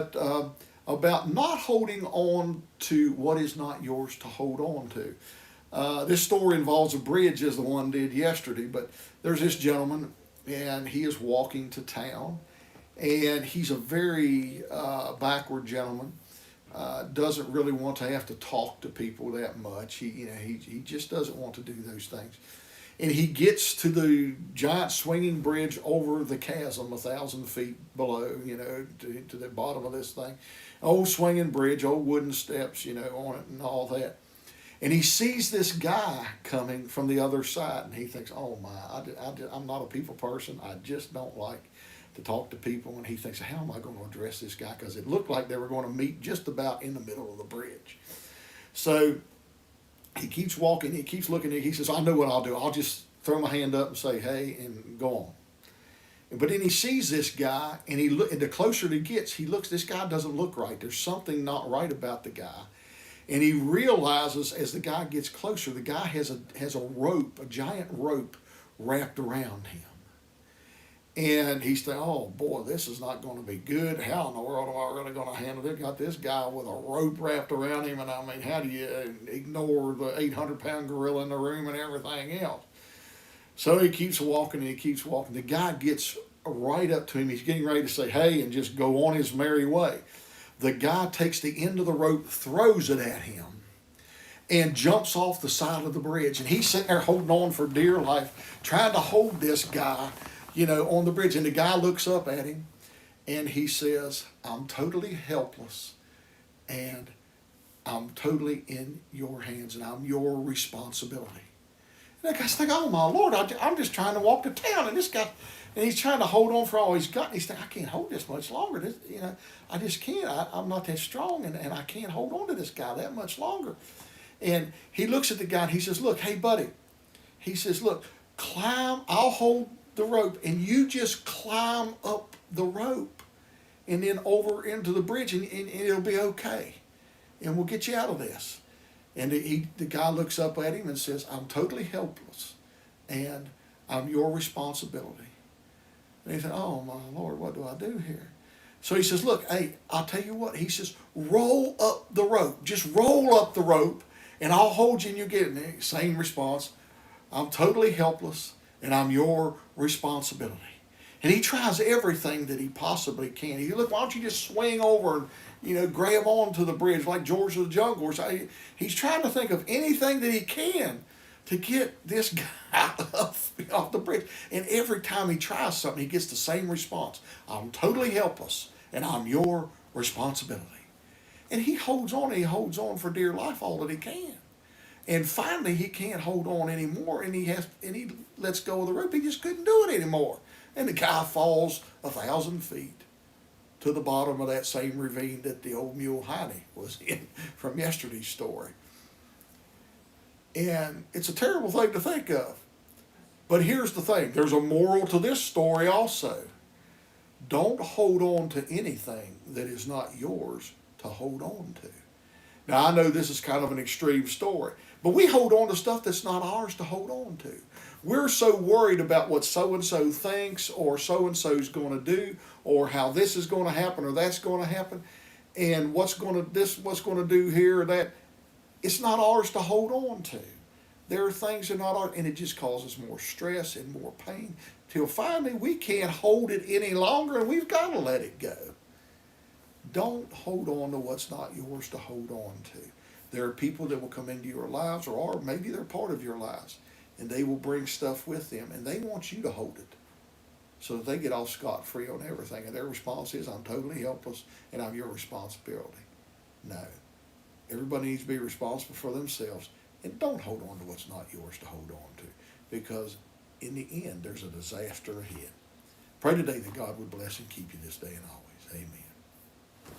about not holding on to what is not yours to hold on to. This story involves a bridge, as the one did yesterday, but there's this gentleman, and he is walking to town, and he's a very backward gentleman. Doesn't really want to have to talk to people that much. He just doesn't want to do those things. And he gets to the giant swinging bridge over the chasm, 1,000 feet below, to the bottom of this thing. Old swinging bridge, old wooden steps, on it and all that. And he sees this guy coming from the other side, and he thinks, oh my, I'm not a people person. I just don't like to talk to people. And he thinks, how am I going to address this guy? Because it looked like they were going to meet just about in the middle of the bridge. So he keeps walking, he keeps looking at it. He says, I know what I'll do. I'll just throw my hand up and say, hey, and go on. But then he sees this guy, and and the closer he gets, he looks, this guy doesn't look right. There's something not right about the guy. And he realizes as the guy gets closer, the guy has a rope, a giant rope wrapped around him. And he's thinking, oh boy, this is not going to be good. How in the world am I really going to handle it? Got this guy with a rope wrapped around him, and I mean, how do you ignore the 800-pound gorilla in the room and everything else? So he keeps walking and he keeps walking. The guy gets right up to him. He's getting ready to say, hey, and just go on his merry way. The guy takes the end of the rope, throws it at him, and jumps off the side of the bridge. And he's sitting there holding on for dear life, trying to hold this guy, on the bridge. And the guy looks up at him, and he says, I'm totally helpless, and I'm totally in your hands, and I'm your responsibility. And the guy's thinking, oh my Lord, I'm just trying to walk to town, and this guy, and he's trying to hold on for all he's got. And he's thinking, I can't hold this much longer. I just can't. I'm not that strong, and I can't hold on to this guy that much longer. And he looks at the guy, and he says, look, hey, buddy. He says, look, climb. I'll hold the rope, and you just climb up the rope and then over into the bridge, and it'll be okay. And we'll get you out of this. And the guy looks up at him and says, I'm totally helpless, and I'm your responsibility. And he said, oh my Lord, what do I do here? So he says, look, hey, I'll tell you what. He says, roll up the rope. Just roll up the rope, and I'll hold you, and you get it. Same response. I'm totally helpless, and I'm your responsibility. And he tries everything that he possibly can. He look, why don't you just swing over and grab onto the bridge like George of the Jungle? He's trying to think of anything that he can to get this guy up off the bridge. And every time he tries something, he gets the same response. I'm totally helpless, and I'm your responsibility. And he holds on, and he holds on for dear life all that he can. And finally, he can't hold on anymore, and he lets go of the rope. He just couldn't do it anymore. And the guy falls 1,000 feet to the bottom of that same ravine that the old mule Heine was in from yesterday's story. And it's a terrible thing to think of. But here's the thing. There's a moral to this story also. Don't hold on to anything that is not yours to hold on to. Now, I know this is kind of an extreme story, but we hold on to stuff that's not ours to hold on to. We're so worried about what so-and-so thinks or so-and-so's going to do or how this is going to happen or that's going to happen and what's going to do here or that. It's not ours to hold on to. There are things that are not ours, and it just causes more stress and more pain till finally we can't hold it any longer, and we've got to let it go. Don't hold on to what's not yours to hold on to. There are people that will come into your lives, or maybe they're part of your lives, and they will bring stuff with them, and they want you to hold it so that they get off scot-free on everything. And their response is, I'm totally helpless, and I'm your responsibility. No. Everybody needs to be responsible for themselves, and don't hold on to what's not yours to hold on to, because in the end, there's a disaster ahead. Pray today that God would bless and keep you this day and always. Amen.